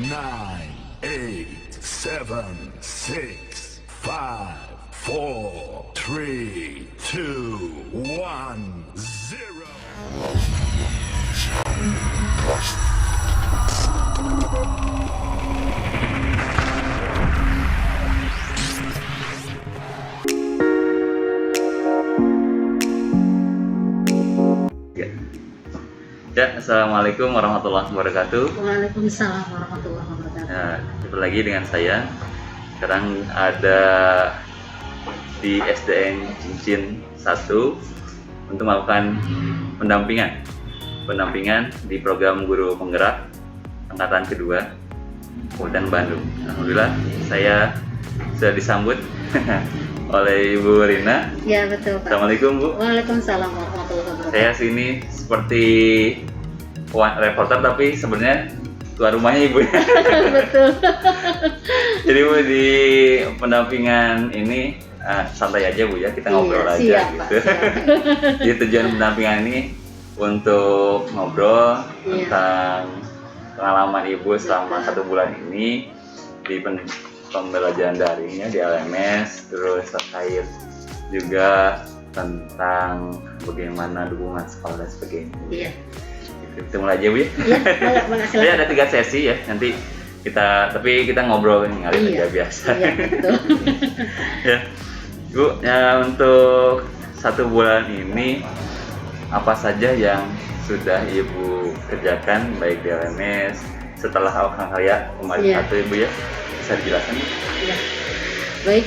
nine, eight, seven, six, five, four, three, two, one, zero. Ya, assalamualaikum warahmatullahi wabarakatuh. Waalaikumsalam warahmatullahi wabarakatuh. Nah, jumpa lagi dengan saya. Sekarang ada di SDN Cincin 1 untuk melakukan pendampingan di program guru penggerak angkatan kedua Kabupaten Bandung. Alhamdulillah saya sudah disambut oleh Ibu Rina. Ya, betul, Pak. Assalamualaikum, Bu. Waalaikumsalam warahmatullahi wabarakatuh. Saya sini seperti reporter tapi sebenarnya tuan rumahnya Ibu. Betul. Jadi Bu, di pendampingan ini santai aja Bu ya, kita ngobrol aja siap, gitu. Pak, siap. Jadi tujuan pendampingan ini untuk ngobrol Iya. tentang pengalaman Ibu selama 1 bulan ini di pembelajaran daringnya di LMS, terus terkait juga tentang bagaimana dukungan sekolah dan sebagainya. Iya. Kita mulai aja Bu ya. Iya, boleh, Jadi ada 3 sesi ya, nanti tapi kita ngobrol ngalir Iya. aja biasa. Iya, betul. Ya, Bu, ya, untuk 1 bulan ini apa saja yang sudah Ibu kerjakan baik di LMS setelah awal karya kemarin Iya. atau Ibu ya, bisa dijelaskan? Ya. Baik,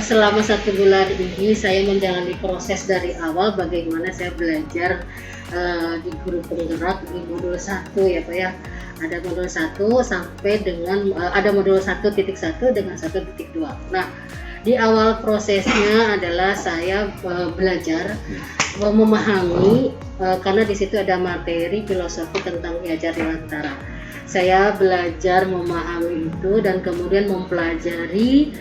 selama 1 bulan ini saya menjalani proses dari awal bagaimana saya belajar di guru penggerak di modul 1 ya Pak ya. Ada modul 1 sampai dengan ada modul 1.1 dengan 1.2. Nah, di awal prosesnya adalah saya belajar memahami karena di situ ada materi filosofi tentang Ki Hajar Dewantara. Saya belajar memahami itu dan kemudian mempelajari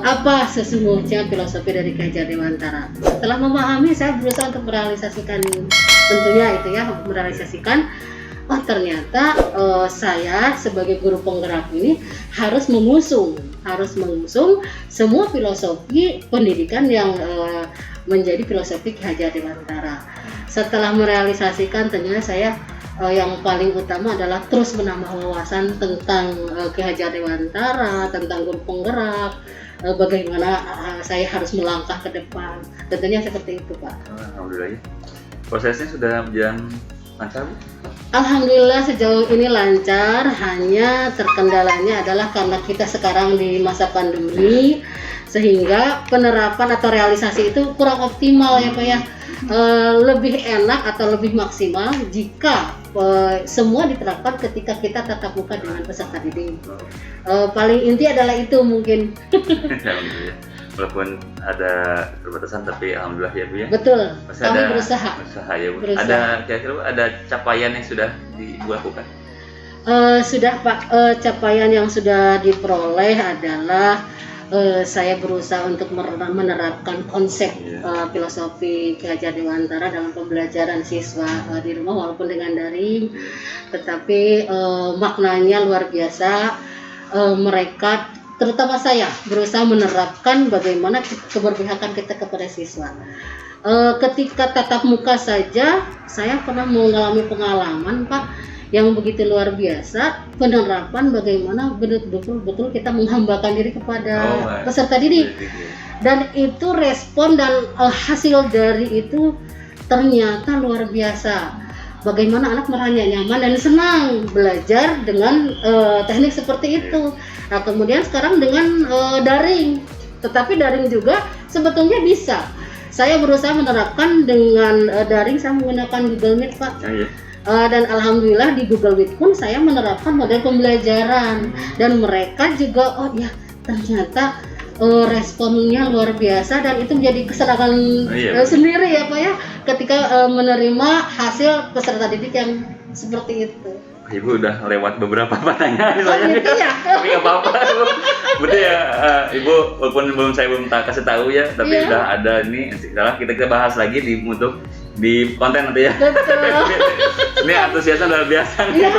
apa sesungguhnya filosofi dari Ki Hajar Dewantara. Setelah memahami, saya berusaha untuk merealisasikan, tentunya itu ya, merealisasikan. Oh, ternyata saya sebagai guru penggerak ini harus mengusung semua filosofi pendidikan yang menjadi filosofi Ki Hajar Dewantara. Setelah merealisasikan, tentunya saya yang paling utama adalah terus menambah wawasan tentang Ki Hajar Dewantara, tentang guru penggerak, bagaimana saya harus melangkah ke depan. Tentunya seperti itu, Pak. Alhamdulillah ya. Prosesnya sudah berjalan lancar, Bu? Alhamdulillah sejauh ini lancar, hanya terkendalanya adalah karena kita sekarang di masa pandemi sehingga penerapan atau realisasi itu kurang optimal ya Pak ya. Lebih enak atau lebih maksimal jika semua diterapkan ketika kita tatap muka dengan peserta didik. Paling inti adalah itu mungkin. Alhamdulillah. Walaupun ada perbatasan tapi alhamdulillah ya Bu ya. Betul. Masih Kami ada berusaha. Usaha ya Bu. Berusaha. Ada kira-kira Bu, ada capaian yang sudah dilakukan? Sudah Pak, capaian yang sudah diperoleh adalah saya berusaha untuk menerapkan konsep filosofi Ki Hajar Dewantara dalam pembelajaran siswa di rumah walaupun dengan daring, tetapi maknanya luar biasa. Mereka, terutama saya, berusaha menerapkan bagaimana keberpihakan kita kepada siswa. Ketika tatap muka saja, saya pernah mengalami pengalaman Pak yang begitu luar biasa, penerapan bagaimana betul-betul kita menghambakan diri kepada peserta didik. Dan itu respon dan hasil dari itu ternyata luar biasa. Bagaimana anak merasa nyaman dan senang belajar dengan teknik seperti itu. Nah, kemudian sekarang dengan daring, tetapi daring juga sebetulnya bisa. Saya berusaha menerapkan dengan daring, saya menggunakan Google Meet Pak. Dan alhamdulillah di Google Meet pun saya menerapkan model pembelajaran dan mereka juga ternyata responnya luar biasa dan itu menjadi kesenangan sendiri ya Pak ya ketika menerima hasil peserta didik yang seperti itu. Ibu udah lewat beberapa pertanyaan gitu ya? Tapi nggak apa-apa Bu. Betul ya, Ibu walaupun saya belum kasih tahu ya, tapi udah ada ini. Setelah kita bahas lagi di konten nanti ya. Betul. Ini antusiasnya luar biasa. Ya,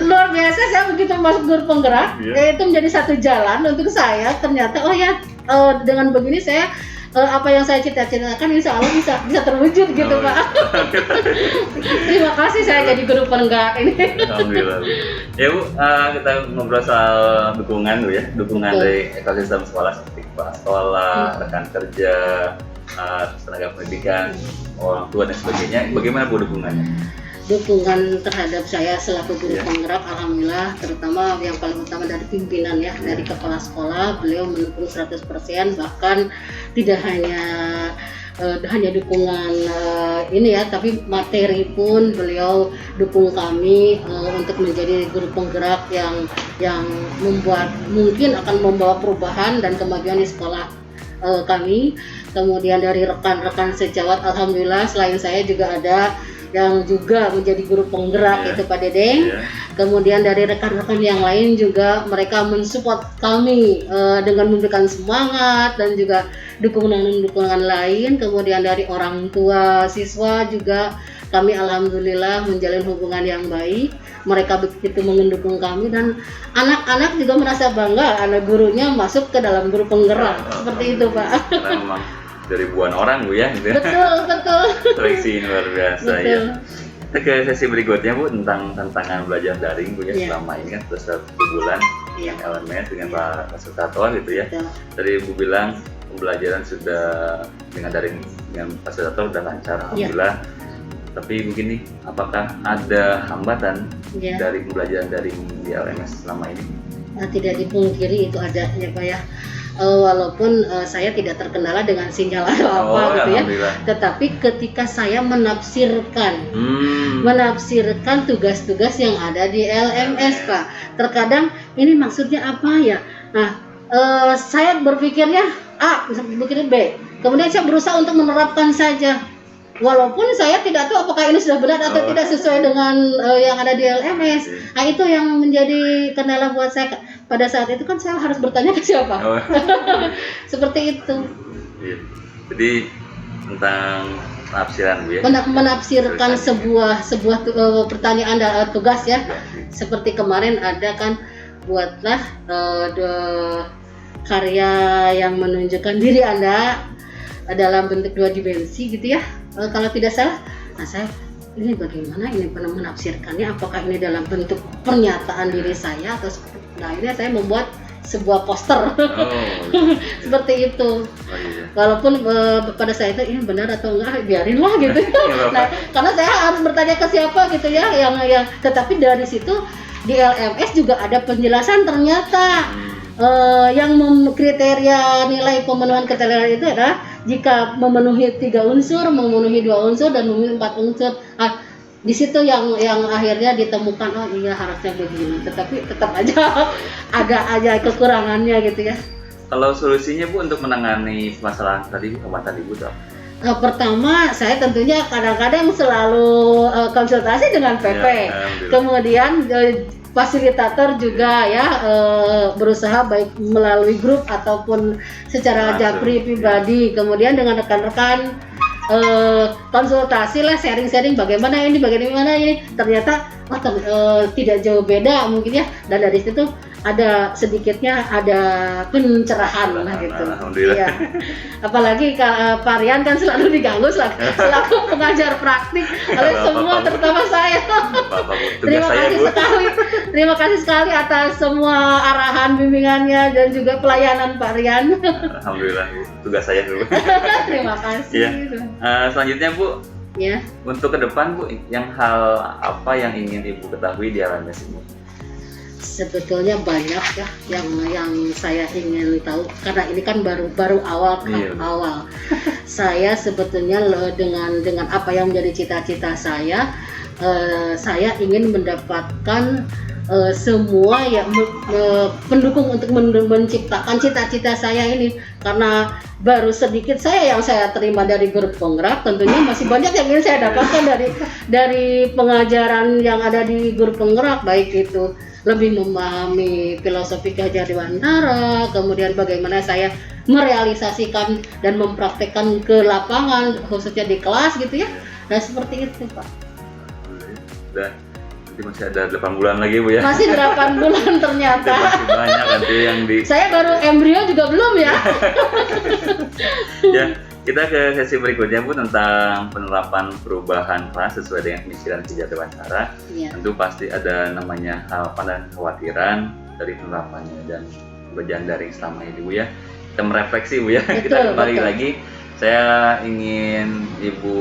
luar biasa, saya begitu begitu masuk grup penggerak, itu menjadi satu jalan untuk saya. Ternyata oh ya, dengan begini saya apa yang saya cita-citakan insya Allah bisa terwujud gitu Pak. Terima kasih saya jadi guru penggerak ini. Alhamdulillah. Ya Bu, kita ngobrol soal dukungan Bu ya, dukungan dari ekosistem sekolah seperti kepala sekolah, rekan kerja, tenaga pendidikan, orang tua dan sebagainya. Bagaimana Bu dukungannya? Dukungan terhadap saya selaku guru penggerak, alhamdulillah, terutama yang paling utama dari pimpinan ya, dari kepala sekolah, beliau mendukung 100%, bahkan tidak hanya dukungan ini ya, tapi materi pun beliau dukung kami untuk menjadi guru penggerak yang mungkin akan membawa perubahan dan kemajuan di sekolah kami. Kemudian dari rekan-rekan sejawat, alhamdulillah selain saya juga ada yang juga menjadi guru penggerak itu Pak Dedeng. Kemudian dari rekan-rekan yang lain juga mereka mensupport kami dengan memberikan semangat dan juga dukungan lain. Kemudian dari orang tua siswa juga kami alhamdulillah menjalin hubungan yang baik. Mereka begitu mendukung kami dan anak-anak juga merasa bangga anak gurunya masuk ke dalam guru penggerak. Seperti itu Pak. Memang dari ribuan orang Bu ya gitu. Betul. Seleksi luar biasa ya. Kita ke sesi berikutnya Bu, tentang tantangan belajar daring Bu ya. Selama ini kan sudah 1 bulan LMS dengan Pak Fasilitator gitu ya. Tadi Bu bilang pembelajaran sudah dengan daring dengan fasilitator sudah lancar alhamdulillah. Tapi begini, apakah ada hambatan dari pembelajaran daring di LMS selama ini? Tidak dipungkiri itu ada ya Pak ya. Walaupun saya tidak terkendala dengan sinyal atau apa gitu ya, tetapi ketika saya menafsirkan tugas-tugas yang ada di LMS Pak, terkadang ini maksudnya apa ya? Nah, saya berpikirnya A, berpikirnya B, kemudian saya berusaha untuk menerapkan saja. Walaupun saya tidak tahu apakah ini sudah benar atau tidak sesuai dengan yang ada di LMS. Nah, itu yang menjadi kendala buat saya. Pada saat itu kan saya harus bertanya ke siapa. Seperti itu. Jadi tentang penafsiran Bu ya. Menafsirkan sebuah pertanyaan tugas ya. Seperti kemarin ada kan, buatlah karya yang menunjukkan diri Anda dalam bentuk 2 dimensi gitu ya. Kalau tidak salah, nah saya ini bagaimana ini menafsirkannya, apakah ini dalam bentuk pernyataan diri saya atau nah ini saya membuat sebuah poster seperti itu. Walaupun pada saya itu ini benar atau enggak biarinlah gitu. Nah, karena saya harus bertanya ke siapa gitu ya yang tetapi dari situ di LMS juga ada penjelasan ternyata yang kriteria nilai pemenuhan kriteria itu adalah jika memenuhi 3 unsur, memenuhi 2 unsur dan memenuhi 4 unsur. Di situ yang akhirnya ditemukan oh iya harusnya begini, tetapi tetap aja ada aja kekurangannya gitu ya. Kalau solusinya Bu untuk menangani masalah tadi hambatan Ibu tuh? Pertama, saya tentunya kadang-kadang selalu konsultasi dengan PP. Kemudian fasilitator juga ya berusaha baik melalui grup ataupun secara japri pribadi. Kemudian dengan rekan-rekan konsultasi lah, sharing-sharing bagaimana ini ternyata tidak jauh beda mungkin ya, dan dari situ ada sedikitnya ada pencerahan lah gitu. Iya. Apalagi Pak Rian kan selalu diganggu selaku pengajar praktik oleh semua terutama saya. Terima kasih sekali atas semua arahan bimbingannya dan juga pelayanan Pak Rian. Alhamdulillah tugas saya dulu. Terima kasih. Ya. Selanjutnya Bu, ya. Untuk ke depan Bu, hal apa yang ingin Ibu ketahui di LMS ini? Sebetulnya banyak ya yang saya ingin tahu, karena ini kan baru awal. Saya sebetulnya dengan apa yang menjadi cita-cita saya ingin mendapatkan semua yang pendukung untuk menciptakan cita-cita saya ini, karena baru sedikit yang saya terima dari grup penggerak, tentunya masih banyak yang ingin saya dapatkan dari pengajaran yang ada di grup penggerak, baik itu lebih memahami filosofi Gajah Dewantara, kemudian bagaimana saya merealisasikan dan mempraktekkan ke lapangan, khususnya di kelas gitu ya. Nah seperti itu Pak. Berarti masih ada 8 bulan lagi Bu ya. Masih 8 bulan ternyata. Masih banyak nanti yang di. Saya baru embrio juga belum ya. Ya, kita ke sesi berikutnya Bu tentang penerapan perubahan kelas sesuai dengan pemikiran Ki Jatewantara. Iya. Tentu pasti ada namanya harapan dan kekhawatiran dari penerapannya dan pembelajaran daring selama ini Bu ya. Kita merefleksi Bu ya. Betul, Kita kembali betul. lagi. Saya ingin Ibu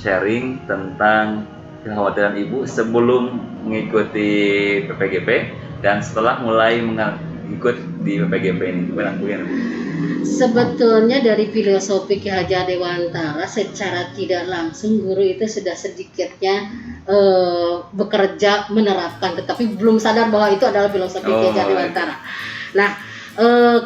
sharing tentang kekhawatiran Ibu sebelum mengikuti PPGP dan setelah mulai ikut di PPGP ini. Gimana Bu? Sebetulnya dari filosofi Ki Hajar Dewantara secara tidak langsung guru itu sudah sedikitnya bekerja menerapkan, tetapi belum sadar bahwa itu adalah filosofi Ki Hajar Dewantara. Nah,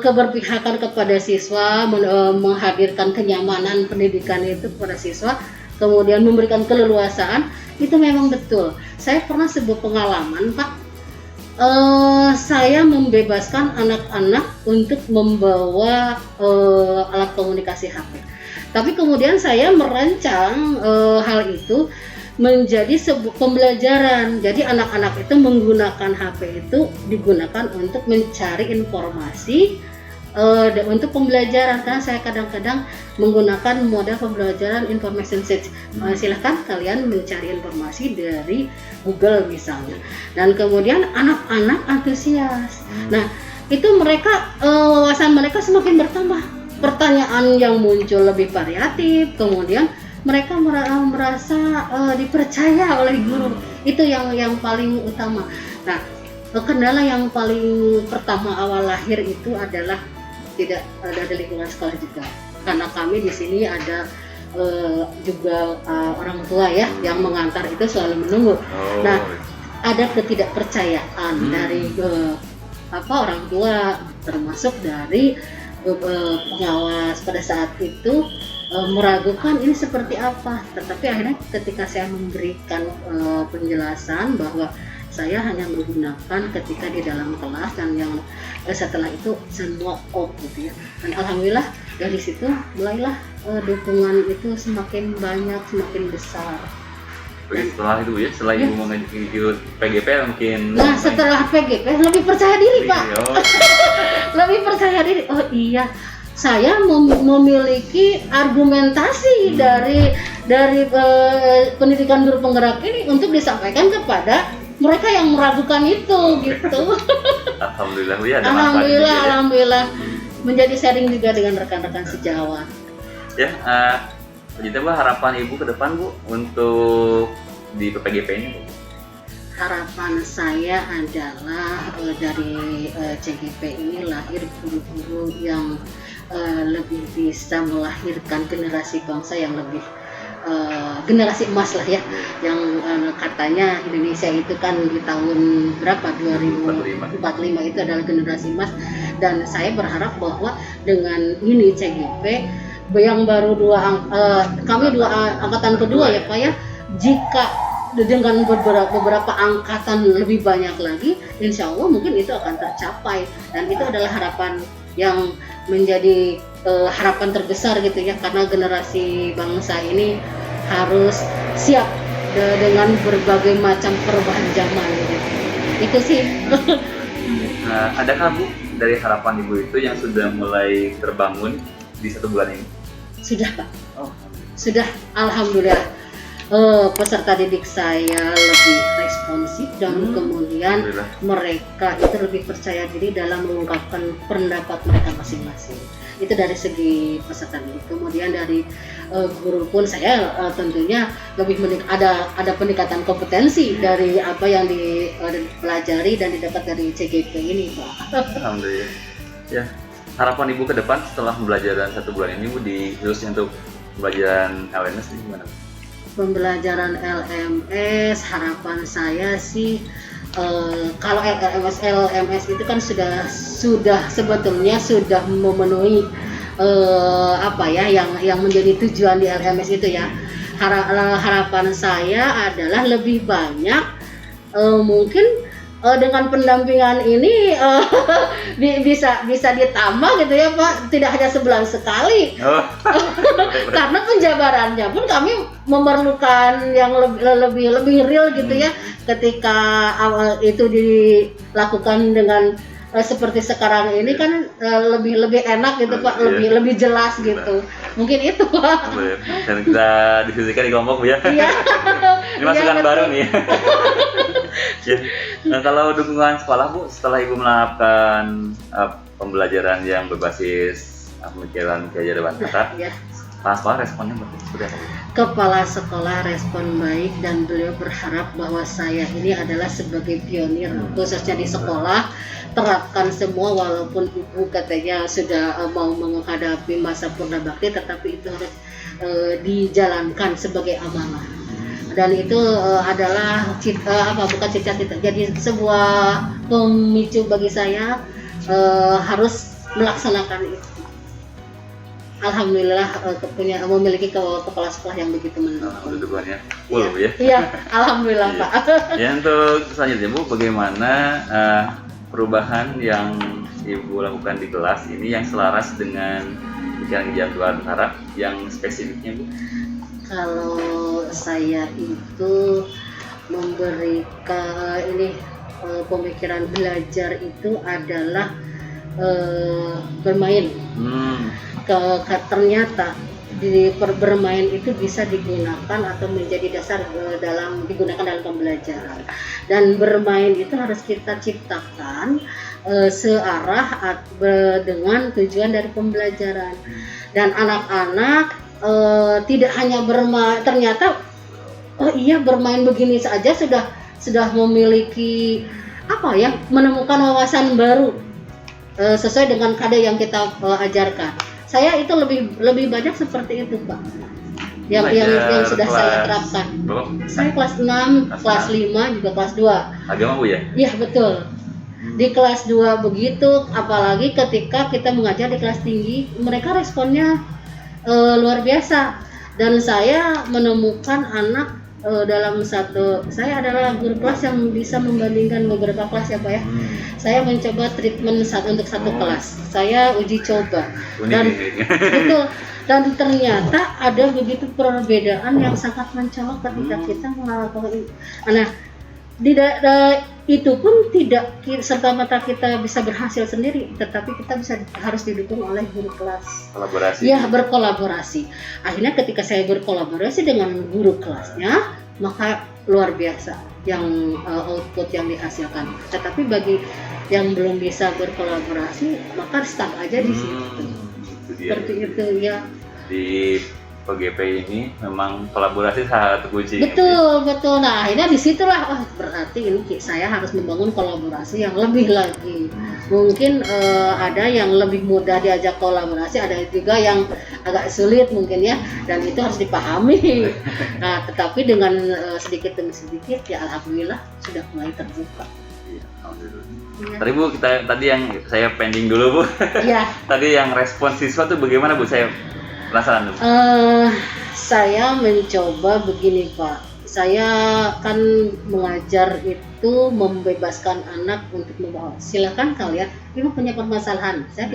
keberpihakan kepada siswa, menghadirkan kenyamanan pendidikan itu kepada siswa, kemudian memberikan keleluasaan, itu memang betul. Saya pernah sebuah pengalaman Pak, saya membebaskan anak-anak untuk membawa alat komunikasi HP. Tapi kemudian saya merancang hal itu menjadi sebuah pembelajaran. Jadi anak-anak itu menggunakan HP itu digunakan untuk mencari informasi untuk pembelajaran, karena saya kadang-kadang menggunakan model pembelajaran information search. Silahkan kalian mencari informasi dari Google misalnya, dan kemudian anak-anak antusias. Nah, itu mereka wawasan mereka semakin bertambah, pertanyaan yang muncul lebih variatif, kemudian mereka merasa dipercaya oleh guru. Itu yang paling utama. Nah, kendala yang paling pertama awal lahir itu adalah tidak ada lingkungan sekolah juga, karena kami di sini ada juga orang tua ya yang mengantar itu selalu menunggu. Nah, ada ketidakpercayaan dari orang tua, termasuk dari pengawas pada saat itu meragukan ini seperti apa. Tetapi akhirnya ketika saya memberikan penjelasan bahwa saya hanya menggunakan ketika di dalam kelas, dan yang setelah itu semua off gitu ya. Dan alhamdulillah dari situ mulailah dukungan itu semakin banyak, semakin besar. Setelah itu ya, setelah Ibu mengikut PGP mungkin. Nah, setelah PGP lebih percaya diri Pak. Lebih percaya diri. Oh iya, saya memiliki argumentasi dari pendidikan guru penggerak ini untuk disampaikan kepada mereka yang meragukan itu gitu. Alhamdulillah ya, ada manfaat juga ya. Alhamdulillah menjadi sharing juga dengan rekan-rekan sejawat. Ya, jadi apa harapan Ibu ke depan Bu untuk di PPGP ini Bu? Harapan saya adalah dari CGP ini lahir guru-guru yang lebih bisa melahirkan generasi bangsa yang lebih generasi emas lah ya, yang katanya Indonesia itu kan di tahun berapa 2045 itu adalah generasi emas, dan saya berharap bahwa dengan ini CGP yang baru kami angkatan kedua ya Pak ya, jika dengan beberapa angkatan lebih banyak lagi, insya Allah mungkin itu akan tercapai, dan itu adalah harapan yang menjadi harapan terbesar gitu ya, karena generasi bangsa ini harus siap dengan berbagai macam perubahan zaman gitu. Itu sih. Nah, adakah Bu dari harapan Ibu itu yang sudah mulai terbangun di 1 bulan ini? Sudah Pak. Sudah, alhamdulillah. Peserta didik saya lebih responsif, dan kemudian mereka itu lebih percaya diri dalam mengungkapkan pendapat mereka masing-masing. Itu dari segi peserta didik. Kemudian dari guru pun saya tentunya lebih ada peningkatan kompetensi dari apa yang dipelajari dan didapat dari CGP ini Pak. Alhamdulillah. Ya, harapan Ibu ke depan setelah pembelajaran 1 bulan ini Bu, khususnya untuk pembelajaran LMS ini gimana? Pembelajaran LMS, harapan saya sih kalau LMS itu kan sudah sebetulnya sudah memenuhi yang menjadi tujuan di LMS itu ya. Harapan saya adalah lebih banyak mungkin dengan pendampingan ini bisa ditambah gitu ya Pak, tidak hanya sebulan sekali. Karena penjabarannya pun kami memerlukan yang lebih real gitu ya, ketika awal itu dilakukan dengan seperti sekarang ini kan lebih enak gitu Pak, lebih jelas gitu. Mungkin itu Pak. Dan kita diskusikan di kelompok Bu ya. Iya. Ini masukan baru nih. Ya. Nah, kalau dukungan sekolah Bu, setelah Ibu menerapkan pembelajaran yang berbasis pemikiran Ki Hajar Dewantara, kepala sekolah responnya seperti apa? Kepala sekolah respon baik dan beliau berharap bahwa saya ini adalah sebagai pionir khususnya di sekolah, terapkan semua walaupun Ibu katanya sudah mau menghadapi masa purna bakti, tetapi itu harus dijalankan sebagai amanah. Dan itu adalah bukan cita-cita, jadi sebuah pemicu bagi saya harus melaksanakan itu. Alhamdulillah memiliki kepala sekolah yang begitu mendukung. Dukungannya full Bu ya. Iya, alhamdulillah Pak. Ya, untuk selanjutnya Bu, bagaimana perubahan yang Ibu lakukan di kelas ini yang selaras dengan pikiran Ki Hajar Dewantara yang spesifiknya Bu? Kalau saya itu memberikan pemikiran belajar itu adalah bermain. Ternyata bermain itu bisa digunakan atau menjadi dasar digunakan dalam pembelajaran, dan bermain itu harus kita ciptakan searah dengan tujuan dari pembelajaran. Dan anak-anak tidak hanya bermain, ternyata bermain begini saja sudah memiliki menemukan wawasan baru sesuai dengan KD yang kita ajarkan. Saya itu lebih banyak seperti itu Pak, yang sudah saya terapkan. Saya kelas 6, kelas 5, juga kelas 2. Agama Bu ya? Iya betul. Di kelas 2 begitu, apalagi ketika kita mengajar di kelas tinggi, mereka responnya luar biasa. Dan saya menemukan anak saya adalah guru kelas yang bisa membandingkan beberapa kelas ya Pak ya. Saya mencoba treatment untuk satu kelas. Saya uji coba. Betul. Dan ternyata ada begitu perbedaan yang sangat mencolok ketika kita melakukan. Nah, itu pun tidak serta-merta kita bisa berhasil sendiri, tetapi kita harus didukung oleh guru kelas. Kolaborasi. Ya, berkolaborasi. Akhirnya ketika saya berkolaborasi dengan guru kelasnya, maka luar biasa yang output yang dihasilkan. Tetapi bagi yang belum bisa berkolaborasi, maka stuck aja di situ. Seperti itu ya. Di PGP ini memang kolaborasi salah satu kunci. Betul. Nah, akhirnya disitulah berarti ini saya harus membangun kolaborasi yang lebih lagi. Mungkin ada yang lebih mudah diajak kolaborasi, ada juga yang agak sulit mungkin ya, dan itu harus dipahami. Nah, tetapi dengan sedikit demi sedikit ya alhamdulillah sudah mulai terbuka. Ya. Tadi Bu, tadi yang saya pending dulu Bu. Iya. Tadi yang respon siswa tuh bagaimana Bu? Saya penasaran. Saya mencoba begini Pak. Saya kan mengajar itu membebaskan anak untuk membawa. Silakan kalian. Ibu punya permasalahan. Saya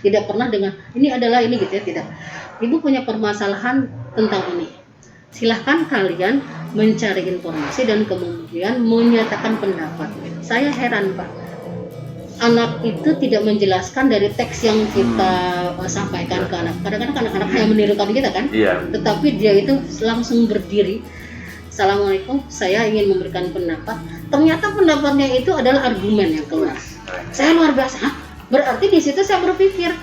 tidak pernah dengan ini adalah ini gitu ya, tidak. Ibu punya permasalahan tentang ini. Silahkan kalian mencari informasi dan kemudian menyatakan pendapat. Saya heran Pak, anak itu tidak menjelaskan dari teks yang kita sampaikan ke anak. Kadang-kadang anak-anak hanya menirukan kita kan, tetapi dia itu langsung berdiri. Assalamualaikum, saya ingin memberikan pendapat. Ternyata pendapatnya itu adalah argumen yang keluar. Saya luar biasa. Berarti di situ saya berpikir,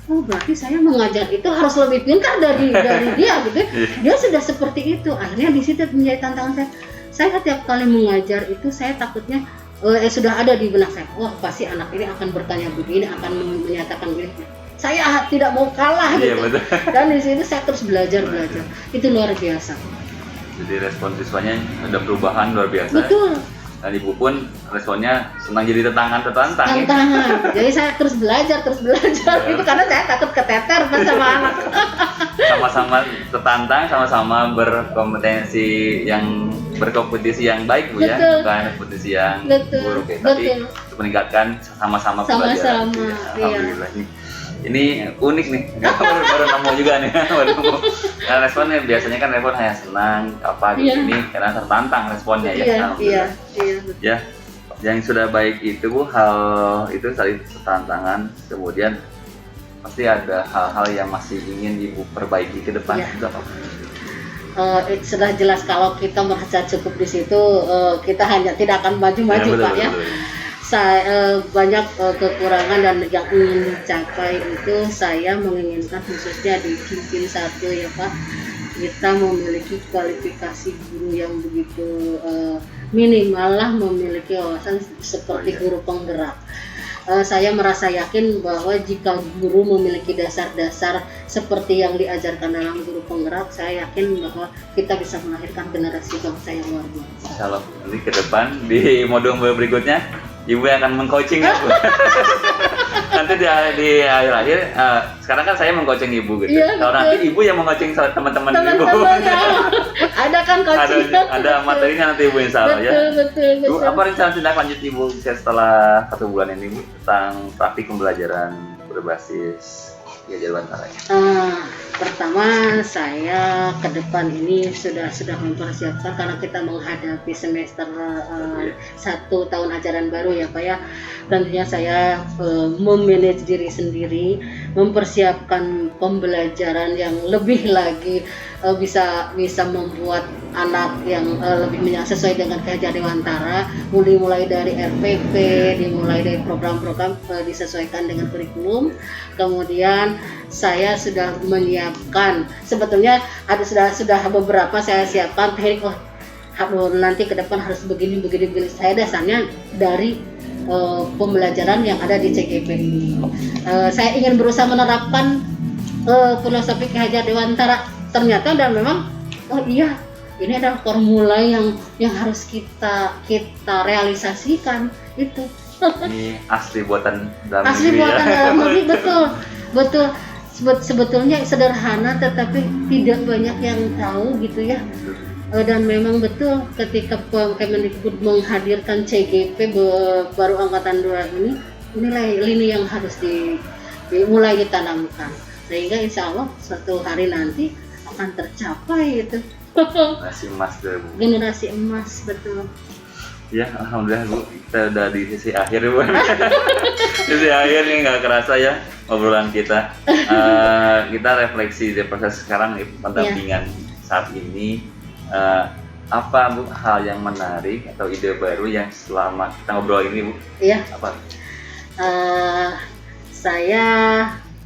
berarti saya mengajar itu harus lebih pintar dari dia gitu. Dia sudah seperti itu. Akhirnya di situ menjadi tantangan saya. Saya setiap kali mengajar itu saya takutnya sudah ada di benak saya. Wah, pasti anak ini akan bertanya begini, akan menyatakan begini. Saya tidak mau kalah gitu. Dan di situ saya terus belajar. Itu luar biasa. Jadi respon siswanya ada perubahan luar biasa. Betul. Dan Ibu pun responnya senang jadi tantangan. Jadi saya terus belajar itu karena saya takut keteter pas sama anak. Sama-sama tertantang, sama-sama berkompetensi yang berkompetisi yang baik Bu ya, Betul. bukan kompetisi yang Betul. buruk ya, tapi Betul. untuk meningkatkan sama-sama pembelajaran. Sama-sama, Ya, iya. Alhamdulillah ini unik nih, baru nemu juga nih, baru nemu. Nah, responnya biasanya kan respon hanya senang apa gitu, Iya. ini karena tertantang responnya ya. Iya, iya, Alhamdulillah. iya, betul. Ya, yang sudah baik itu Bu, hal itu tadi tantangan, kemudian pasti ada hal-hal yang masih ingin Ibu perbaiki ke depan. Iya. Itu apa? Sudah jelas kalau kita merasa cukup di situ, kita hanya tidak akan maju-maju betul, Pak ya. betul. Banyak kekurangan dan yang ingin dicapai itu saya menginginkan khususnya di Cimpin 1 ya Pak, kita memiliki kualifikasi guru yang begitu minimal lah, memiliki wawasan seperti guru penggerak. Saya merasa yakin bahwa jika guru memiliki dasar-dasar seperti yang diajarkan dalam guru penggerak, saya yakin bahwa kita bisa melahirkan generasi bangsa yang luar biasa. Insya Allah nanti ke depan di modul berikutnya Ibu yang akan mengcoaching ya Bu. Nanti di akhir-akhir, sekarang kan saya mengcoaching Ibu gitu. Iya, Kalau betul. nanti Ibu yang mengcoaching teman-teman Ibu. Teman-teman ya, ada kan coaching. Ada materinya nanti Ibu insya Allah ya. Betul. Bu, apa rencana tindak lanjut Ibu setelah 1 bulan ini Bu tentang praktik pembelajaran berbasis Gajah Dewantara? Pertama saya ke depan ini sudah mempersiapkan karena kita menghadapi semester 1 tahun ajaran baru ya Pak ya. Tentunya saya memanage diri sendiri, mempersiapkan pembelajaran yang lebih lagi bisa membuat anak yang lebih sesuai dengan Gajah Dewantara, mulai dari RPP, dimulai dari program-program disesuaikan dengan kurikulum. Kemudian saya sudah menyiapkan, sebetulnya sudah beberapa saya siapkan teknik. Nanti ke depan harus begini. Saya dasarnya dari pembelajaran yang ada di CGP ini. Saya ingin berusaha menerapkan filosofi Gajah Dewantara ternyata, dan memang ini adalah formula yang harus kita realisasikan itu. Ini asli buatan dalam Asli negeri buatan ya. dalam negeri, betul. Sebetulnya sederhana tetapi tidak banyak yang tahu gitu ya. Dan memang betul ketika Kemendikbud menghadirkan CGP baru angkatan 2 inilah lini yang harus dimulai ditanamkan, sehingga insya Allah suatu hari nanti akan tercapai itu. Generasi emas deh Bu. Generasi emas, betul. Ya, alhamdulillah Bu, kita udah di sisi akhir Bu. Sisi akhir nih, nggak kerasa ya obrolan kita. Kita refleksi dari proses sekarang nih, pendampingan saat ini. Apa Bu hal yang menarik atau ide baru yang selama kita ngobrol ini Bu? Iya. Apa? Saya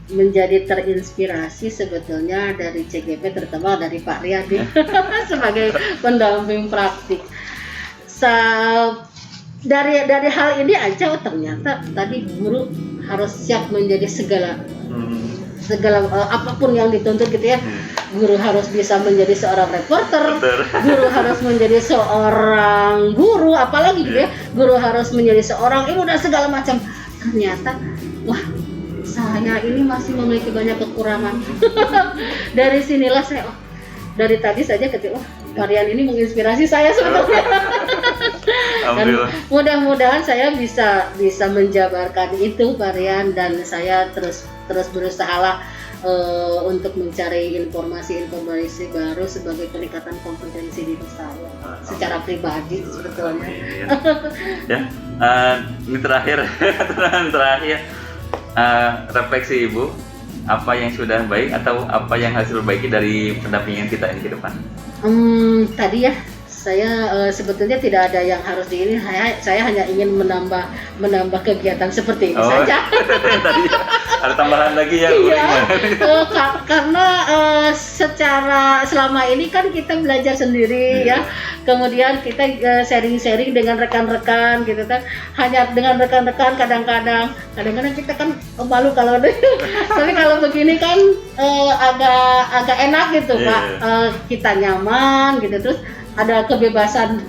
menjadi terinspirasi sebetulnya dari CGP, terutama dari Pak Riyadi sebagai pendamping praktik. Dari hal ini aja, ternyata tadi guru harus siap menjadi segala apapun yang dituntut gitu ya. Guru harus bisa menjadi seorang reporter, guru harus menjadi seorang guru, apalagi gitu ya. Guru harus menjadi seorang ibu dan segala macam. Ternyata saya ini masih memiliki banyak kekurangan. Dari sinilah saya dari tadi saja ketika varian ini menginspirasi saya sebetulnya. Dan mudah-mudahan saya bisa menjabarkan itu varian, dan saya terus berusaha lah untuk mencari informasi baru sebagai peningkatan kompetensi diri saya secara pribadi sebetulnya. Ya, ini terakhir refleksi Ibu, apa yang sudah baik atau apa yang harus diperbaiki dari pendampingan kita ini ke depan? Tadi ya saya sebetulnya tidak ada yang harus ini. Saya hanya ingin menambah kegiatan seperti ini saja. Tadi ada tambahan lagi ya. Iya, karena secara selama ini kan kita belajar sendiri ya. Kemudian kita sharing-sharing dengan rekan-rekan gitu kan. Hanya dengan rekan-rekan kadang-kadang kita kan malu kalau tapi kalau begini kan agak enak gitu Pak. Kita nyaman gitu, terus ada kebebasan.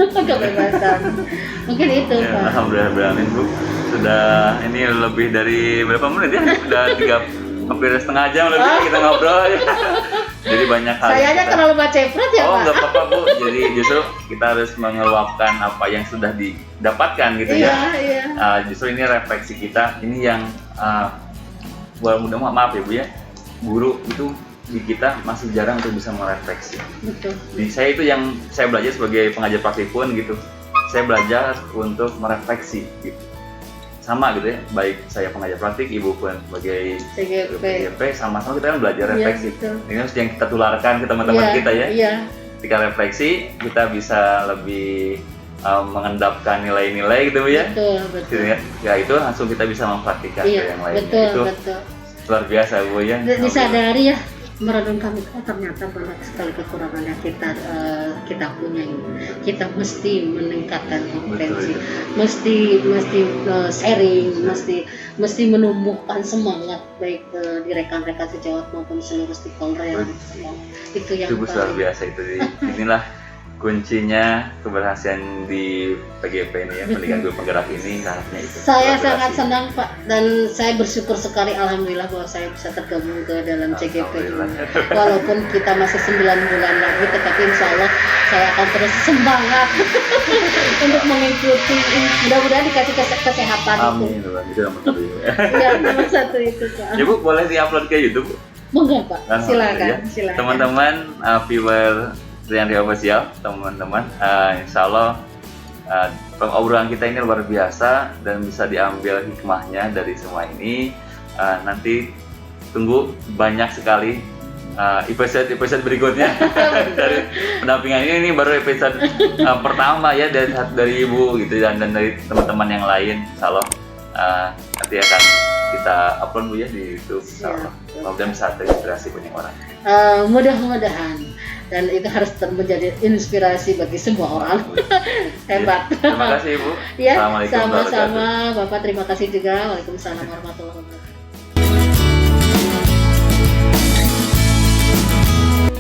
Mungkin itu Pak. Alhamdulillah Bu, sudah ini lebih dari berapa menit ya? Sudah hampir setengah jam lebih kita ngobrol ya. Jadi banyak hal. Saya aja terlalu baceprat ya, Oh, Pak. nggak apa-apa Bu. Jadi justru kita harus mengeluapkan apa yang sudah didapatkan gitu Iya, ya. iya. Justru ini refleksi kita. Ini yang mudah-mudahan maaf ya Bu ya. Guru itu di kita masih jarang untuk bisa merefleksi. Betul. Di saya itu yang saya belajar sebagai pengajar praktik pun gitu. Saya belajar untuk merefleksi gitu. Sama gitu ya, baik saya pengajar praktik, ibu pun sebagai CGP. sama-sama kita kan belajar Iya, refleksi. betul. Ini harus yang kita tularkan ke teman-teman Iya, kita ya. Iya. Ketika refleksi, kita bisa lebih mengendapkan nilai-nilai gitu Bu ya. Betul, Gitu betul. ya. Ya itu langsung kita bisa mempraktikkan ke Iya, yang lainnya. betul, Itu betul. luar biasa Bu ya. Disadari ya, merenungkan oh ternyata banyak sekali kekurangan yang kita punya ini. Kita mesti meningkatkan kompetensi, mesti sharing, mesti menumbuhkan semangat baik di rekan-rekan sejawat maupun seluruh stakeholder yang itu yang Itu Bu, luar biasa itu. Inilah kuncinya keberhasilan di PGP ini ya, pendidikan guru penggerak ini saatnya itu. Saya Kolaborasi. sangat senang Pak, dan saya bersyukur sekali alhamdulillah bahwa saya bisa tergabung ke dalam CGP ini. Alhamdulillah. Walaupun kita masih 9 bulan lagi, tetapi insya Allah saya akan terus semangat untuk mengikuti. Mudah-mudahan dikasih kesehatan Amin, itu. Bu. Itu nomor satu ya. Ya, nomor satu itu Pak. Ya Bu, boleh diupload ke YouTube Bu? Monggo Pak, Nah, silakan, ya. silakan. Teman-teman viewer Rianri Official, teman-teman, insya Allah obrolan kita ini luar biasa dan bisa diambil hikmahnya dari semua ini. Nanti tunggu banyak sekali episode berikutnya dari pendampingan ini baru episode pertama ya dari Ibu gitu dan dari teman-teman yang lain. Insya Allah nanti akan kita upload Bu ya di YouTube. Insya Allah. Mudah-mudahan bisa terinspirasi banyak orang. Mudah-mudahan, dan itu harus menjadi inspirasi bagi semua orang. Hebat. Terima kasih Ibu. Ya, Assalamualaikum warahmatullahi wabarakatuh. sama-sama Bapak, terima kasih juga. Waalaikumsalam warahmatullahi wabarakatuh.